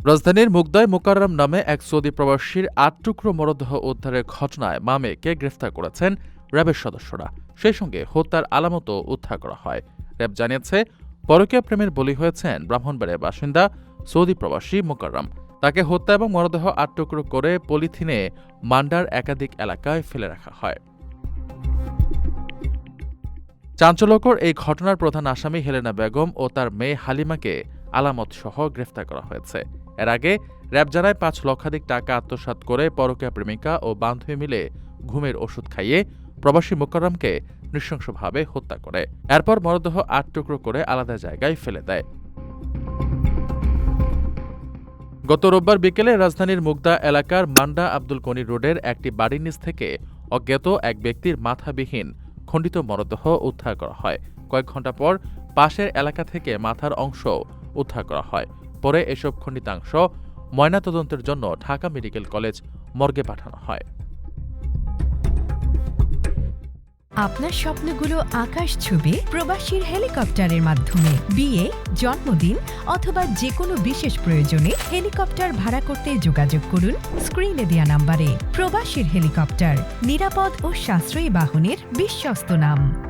রাজধানীর মুগদায় মোকাররম নামে এক সৌদি প্রবাসীর ৮ টুকরো মরদেহ উদ্ধারের ঘটনায় মামেকে গ্রেফতার করেছেন র্যাবের সদস্যরা। সেই সঙ্গে হত্যার আলামতও উদ্ধার করা হয়। র্যাব জানিয়েছে, পরকীয়া প্রেমের বলি হয়েছেন ব্রাহ্মণবাড়িয়ার বাসিন্দা সৌদি প্রবাসী মোকাররম। তাকে হত্যা এবং মরদেহ ৮ টুকরো করে পলিথিনে মান্ডার একাধিক এলাকায় ফেলে রাখা হয়। চাঞ্চল্যকর এই ঘটনার প্রধান আসামি হেলেনা বেগম ও তার মেয়ে হালিমাকে আলামত সহ গ্রেফতার করা হয়েছে। এর আগে র্যাব জানায় ৫ লক্ষাধিক টাকা আত্মসাৎ করে পরকীয়া প্রেমিকা ও বান্ধবী মিলে ঘুমের ওষুধ খাইয়ে প্রবাসী মোকাররমকে নৃশংসভাবে হত্যা করে। এরপর মরদেহ ৮ টুকরো করে আলাদা জায়গায় ফেলে দেয়। গত রোববার বিকেলে রাজধানীর মুগদা এলাকার মান্ডা আব্দুল কনি রোডের একটি বাড়ির নিচ থেকে অজ্ঞাত এক ব্যক্তির মাথাবিহীন খণ্ডিত মরদেহ উদ্ধার করা হয়। কয়েক ঘণ্টা পর পাশের এলাকা থেকে মাথার অংশ উদ্ধার করা হয়। পরে এসব খণ্ডিতাংশ ময়নাতদন্তের জন্য ঢাকা মেডিকেল কলেজ মর্গে পাঠানো হয়। আপনার স্বপ্নগুলো আকাশ ছুবে প্রবাসীর হেলিকপ্টারের মাধ্যমে। বিয়ে, জন্মদিন অথবা যে কোনো বিশেষ প্রয়োজনে হেলিকপ্টার ভাড়া করতে যোগাযোগ করুন স্ক্রিনে দেয়া নাম্বারে। প্রবাসীর হেলিকপ্টার, নিরাপদ ও সাশ্রয়ী বাহনের বিশ্বস্ত নাম।